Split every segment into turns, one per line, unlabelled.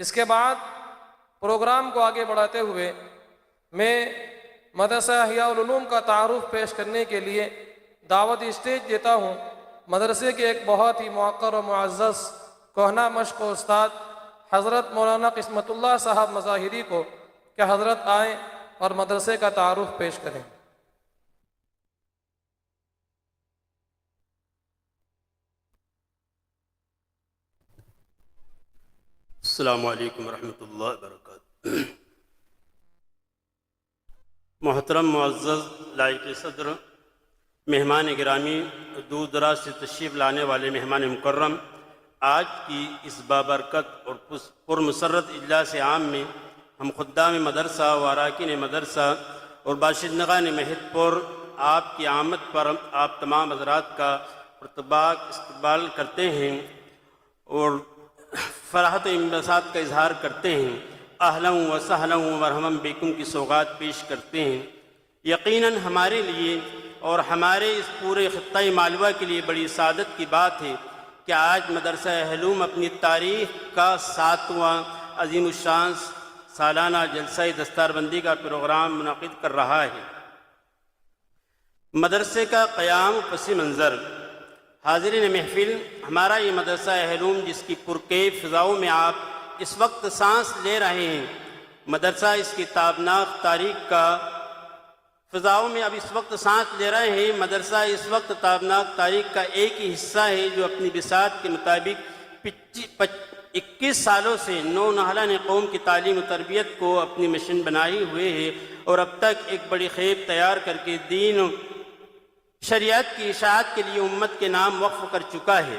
اس کے بعد پروگرام کو آگے بڑھاتے ہوئے میں مدرسہ احیاء العلوم کا تعارف پیش کرنے کے لیے دعوتی اسٹیج دیتا ہوں مدرسے کے ایک بہت ہی موقر و معزز کہنا مشق و استاد حضرت مولانا قسمت اللہ صاحب مظاہری کو کہ حضرت آئیں اور مدرسے کا تعارف پیش کریں۔
السلام علیکم ورحمۃ اللہ وبرکاتہ۔ محترم معزز لائق صدر، مہمان گرامی، دور دراز سے تشریف لانے والے مہمان مکرم، آج کی اس بابرکت اور پرمسرت اجلاس عام میں ہم خدام مدرسہ و اراکین مدرسہ اور باشندگان مہت پور آپ کی آمد پر آپ تمام حضرات کا پرتپاک استقبال کرتے ہیں اور فرحت و انبساط کا اظہار کرتے ہیں۔ اہلا و سہلا و مرحبا بکم کی سوغات پیش کرتے ہیں۔ یقیناً ہمارے لیے اور ہمارے اس پورے خطۂ مالوہ کے لیے بڑی سعادت کی بات ہے کہ آج مدرسہ احیاء العلوم اپنی تاریخ کا 7واں عظیم الشان سالانہ جلسہ دستار بندی کا پروگرام منعقد کر رہا ہے۔ مدرسے کا قیام و پس منظر۔ حاضرین محفل، ہمارا یہ مدرسہ احیاء العلوم جس کی پرکیف فضاؤں میں آپ اس وقت سانس لے رہے ہیں، مدرسہ اس کی تابناک تاریخ کا فضاؤں میں اب اس وقت سانس لے رہے ہیں، مدرسہ اس وقت تابناک تاریخ کا ایک ہی حصہ ہے جو اپنی بساط کے مطابق 21 سالوں سے نو نہلان قوم کی تعلیم و تربیت کو اپنی مشن بنائے ہوئے ہے اور اب تک ایک بڑی خیب تیار کر کے دین و شریعت کی اشاعت کے لیے امت کے نام وقف کر چکا ہے۔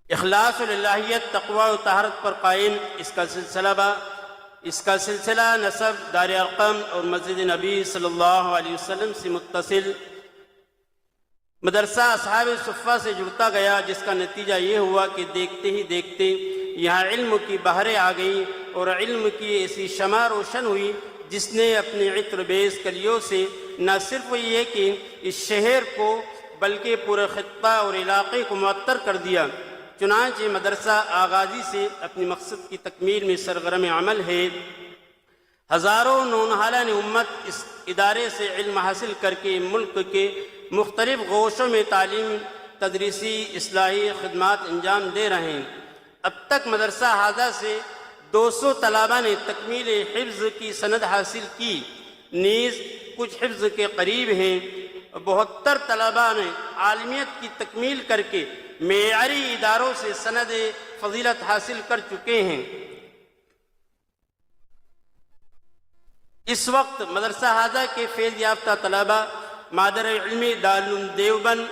اخلاص و للہیت، تقوی و طہارت پر قائم اس کا سلسلہ نسب دار ارقم اور مسجد نبی صلی اللہ علیہ وسلم سے متصل مدرسہ اصحاب صفہ سے جڑتا گیا، جس کا نتیجہ یہ ہوا کہ دیکھتے ہی دیکھتے یہاں علم کی بہریں آ گئیں اور علم کی ایسی شمع روشن ہوئی جس نے اپنے عطر بیز کلیوں سے نہ صرف یہ کہ اس شہر کو بلکہ پورے خطہ اور علاقے کو معطر کر دیا۔ چنانچہ مدرسہ آغازی سے اپنی مقصد کی تکمیل میں سرگرم عمل ہے۔ ہزاروں نونہالان امت اس ادارے سے علم حاصل کر کے ملک کے مختلف گوشوں میں تعلیم، تدریسی، اصلاحی خدمات انجام دے رہے ہیں۔ اب تک مدرسہ ہذا سے 200 طلباء نے تکمیل حفظ کی سند حاصل کی، نیز کچھ حفظ کے قریب ہیں۔ 72 طلباء نے عالمیت کی تکمیل کر کے معیاری اداروں سے سند فضیلت حاصل کر چکے ہیں۔ اس وقت مدرسہ ہذا کے فیض یافتہ طلباء مادر علمی دارالعلوم دیوبند،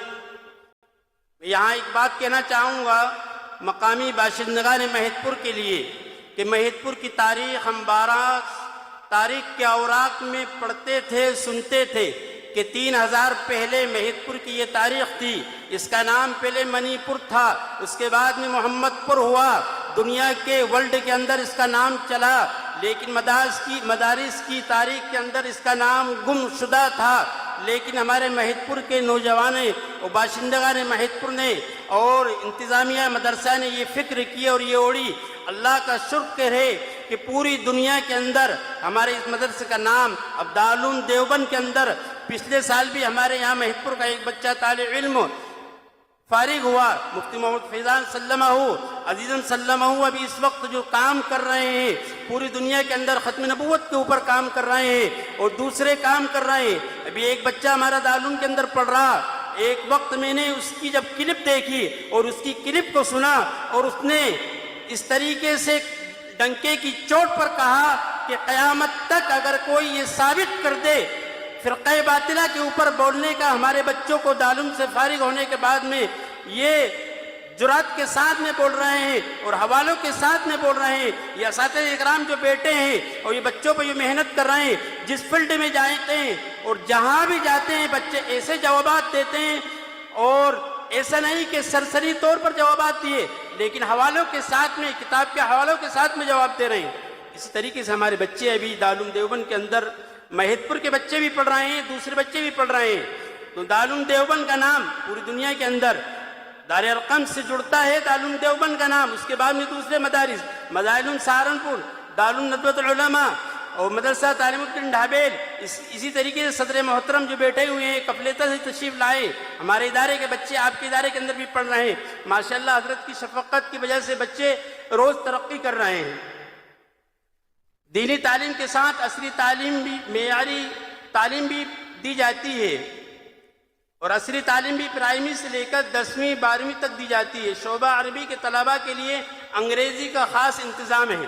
یہاں ایک بات کہنا چاہوں گا مقامی باشندگان مہت پور کے لیے کہ مہت پور کی تاریخ ہم 12 تاریخ کے اوراق میں پڑھتے تھے، سنتے تھے کہ 3000 پہلے مہت پور کی یہ تاریخ تھی۔ اس کا نام پہلے منی پور تھا، اس کے بعد میں محمد پور ہوا، دنیا کے ورلڈ کے اندر اس کا نام چلا، لیکن مدارس کی تاریخ کے اندر اس کا نام گم شدہ تھا۔ لیکن ہمارے مہت پور کے نوجوانوں اور باشندگان مہت پور نے اور انتظامیہ مدرسہ نے یہ فکر کی اور یہ اوڑی، اللہ کا شکر ہے کہ پوری دنیا کے اندر ہمارے اس مدرسے کا نام اب دارالعلوم دیوبند کے اندر پچھلے سال بھی ہمارے یہاں مہت پور کا ایک بچہ طالب علم فارغ ہوا، مفتی محمد فیضان سلمہ عزیزاً سلمہ ابھی اس وقت جو کام کر رہے ہیں پوری دنیا کے اندر ختم نبوت کے اوپر کام کر رہے ہیں اور دوسرے کام کر رہے ہیں۔ ابھی ایک بچہ ہمارا دارالعلوم کے اندر پڑھ رہا، ایک وقت میں نے اس کی جب کلپ دیکھی اور اس کی کلپ کو سنا اور اس نے اس طریقے سے ڈنکے کی چوٹ پر کہا کہ قیامت تک اگر کوئی یہ ثابت کر دے فرقہ باطلہ کے اوپر بولنے کا ہمارے بچوں کو دارالعلوم سے فارغ ہونے کے بعد میں یہ جرات کے ساتھ میں بول رہے ہیں اور حوالوں کے ساتھ میں بول رہے ہیں، یہ اساتذہ اکرام جو بیٹے ہیں اور یہ بچوں پہ یہ محنت کر رہے ہیں، جس فیلڈ میں جاتے ہیں اور جہاں بھی جاتے ہیں بچے ایسے جوابات دیتے ہیں اور ایسا نہیں کہ سرسری طور پر جوابات دیے لیکن حوالوں کے ساتھ میں، کتاب کے حوالوں کے ساتھ میں جواب دے رہے ہیں۔ اسی طریقے سے ہمارے بچے ابھی دارالعلوم دیوبند کے اندر مہت پور کے بچے بھی پڑھ رہے ہیں، دوسرے بچے بھی پڑھ رہے ہیں۔ تو دارالعلوم دیوبند کا نام پوری دنیا کے اندر دار ارقم سے جڑتا ہے دارالعلوم دیوبند کا نام، اس کے بعد میں دوسرے مدارس مدارالعلوم سہارنپور، دارالعلوم ندوۃ العلماء اور مدرسہ تعلیم الدین ڈھابیل۔ اسی طریقے سے صدر محترم جو بیٹھے ہوئے ہیں کفلیتا سے تشریف لائے، ہمارے ادارے کے بچے آپ کے ادارے کے اندر بھی پڑھ رہے ہیں، ماشاءاللہ حضرت کی شفقت کی وجہ سے بچے روز ترقی کر رہے ہیں۔ دینی تعلیم کے ساتھ عصری تعلیم بھی، معیاری تعلیم بھی دی جاتی ہے، اور عصری تعلیم بھی پرائمری سے لے کر 10ویں 12ویں تک دی جاتی ہے۔ شعبہ عربی کے طلباء کے لیے انگریزی کا خاص انتظام ہے۔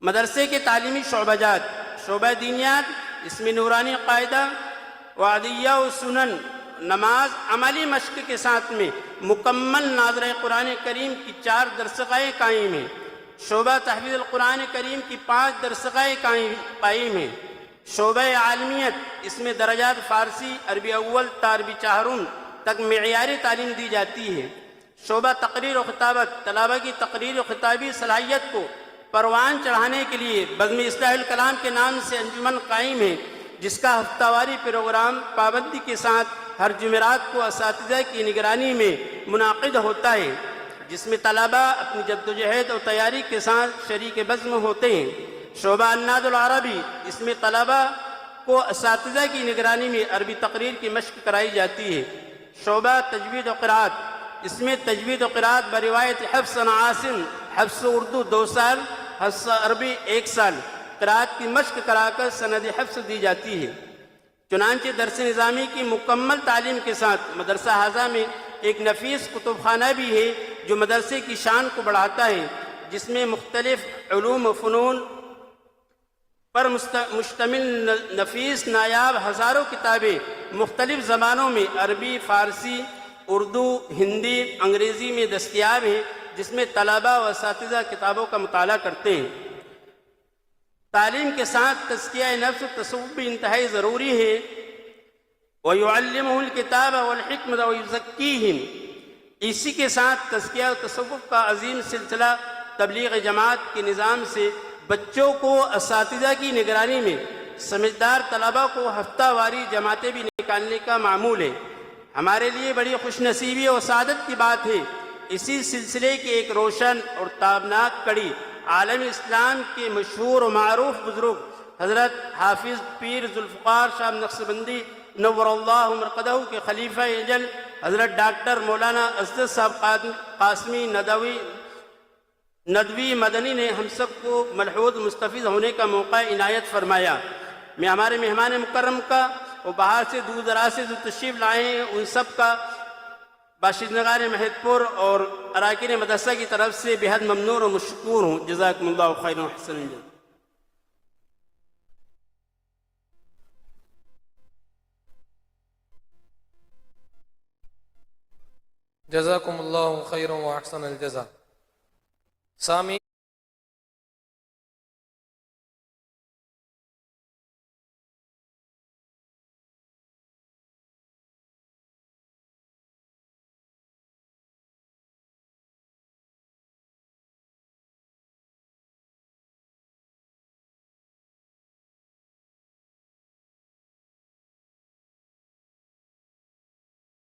مدرسے کے تعلیمی شعبہ جات: شعبہ دینیات، اس میں نورانی قاعدہ، وعدیہ و سنن، نماز، عملی مشق کے ساتھ میں مکمل ناظرہ قرآن کریم کی 4 درسگاہیں قائم ہیں۔ شعبہ تحفیظ القرآن کریم کی 5 درسگاہیں قائم ہیں۔ شعبہ عالمیت، اس میں درجات فارسی، عربی اول تا عربی چہارم تک معیاری تعلیم دی جاتی ہے۔ شعبہ تقریر و خطابت، طلباء کی تقریر و خطابی صلاحیت کو پروان چڑھانے کے لیے بزم اصلاح الکلام کے نام سے انجمن قائم ہے، جس کا ہفتہ واری پروگرام پابندی کے ساتھ ہر جمعرات کو اساتذہ کی نگرانی میں منعقد ہوتا ہے، جس میں طلباء اپنی جدوجہد اور تیاری کے ساتھ شریک بزم ہوتے ہیں۔ شعبہ الناد العربی، اس میں طلباء کو اساتذہ کی نگرانی میں عربی تقریر کی مشق کرائی جاتی ہے۔ شعبہ تجوید و قرات، اس میں تجوید و قرات بروایت حفص عاصم، حفص اردو 2 سال، حفص عربی 1 سال قرات کی مشق کرا کر سند حفص دی جاتی ہے۔ چنانچہ درس نظامی کی مکمل تعلیم کے ساتھ مدرسہ حاضہ میں ایک نفیس کتب خانہ بھی ہے جو مدرسے کی شان کو بڑھاتا ہے، جس میں مختلف علوم و فنون پر مشتمل نفیس نایاب ہزاروں کتابیں مختلف زبانوں میں عربی، فارسی، اردو، ہندی، انگریزی میں دستیاب ہیں، جس میں طلباء و اساتذہ کتابوں کا مطالعہ کرتے ہیں۔ تعلیم کے ساتھ تزکیہ نفس و تصوف بھی انتہائی ضروری ہے۔ وَيُعَلِّمُهُ الْكِتَابَ وَالْحِكْمَةَ وَيُزَكِّيهِمْ، اسی کے ساتھ تزکیہ و تصوف کا عظیم سلسلہ تبلیغ جماعت کے نظام سے بچوں کو اساتذہ کی نگرانی میں سمجھدار طلباء کو ہفتہ واری جماعتیں بھی نکالنے کا معمول ہے۔ ہمارے لیے بڑی خوش نصیبی اور سعادت کی بات ہے، اسی سلسلے کی ایک روشن اور تابناک کڑی عالم اسلام کے مشہور و معروف بزرگ حضرت حافظ پیر ذوالفقار شاہ نقشبندی نور اللہ مرقدہ کے خلیفہ اجل حضرت ڈاکٹر مولانا اسدد صاحب قاسمی ندوی مدنی نے ہم سب کو ملحوظ مستفید ہونے کا موقع عنایت فرمایا۔ میں ہمارے مہمان مکرم کا اور باہر سے دور دراز سے جو تشریف لائے ہیں ان سب کا باشندگان مہت پور اور اراکین مدرسہ کی طرف سے بہت ممنون اور مشکور ہوں۔ جزاکم اللہ خیر و حسن الجزا۔
جزاکم اللہ خیر و احسن الجزا۔ سامعین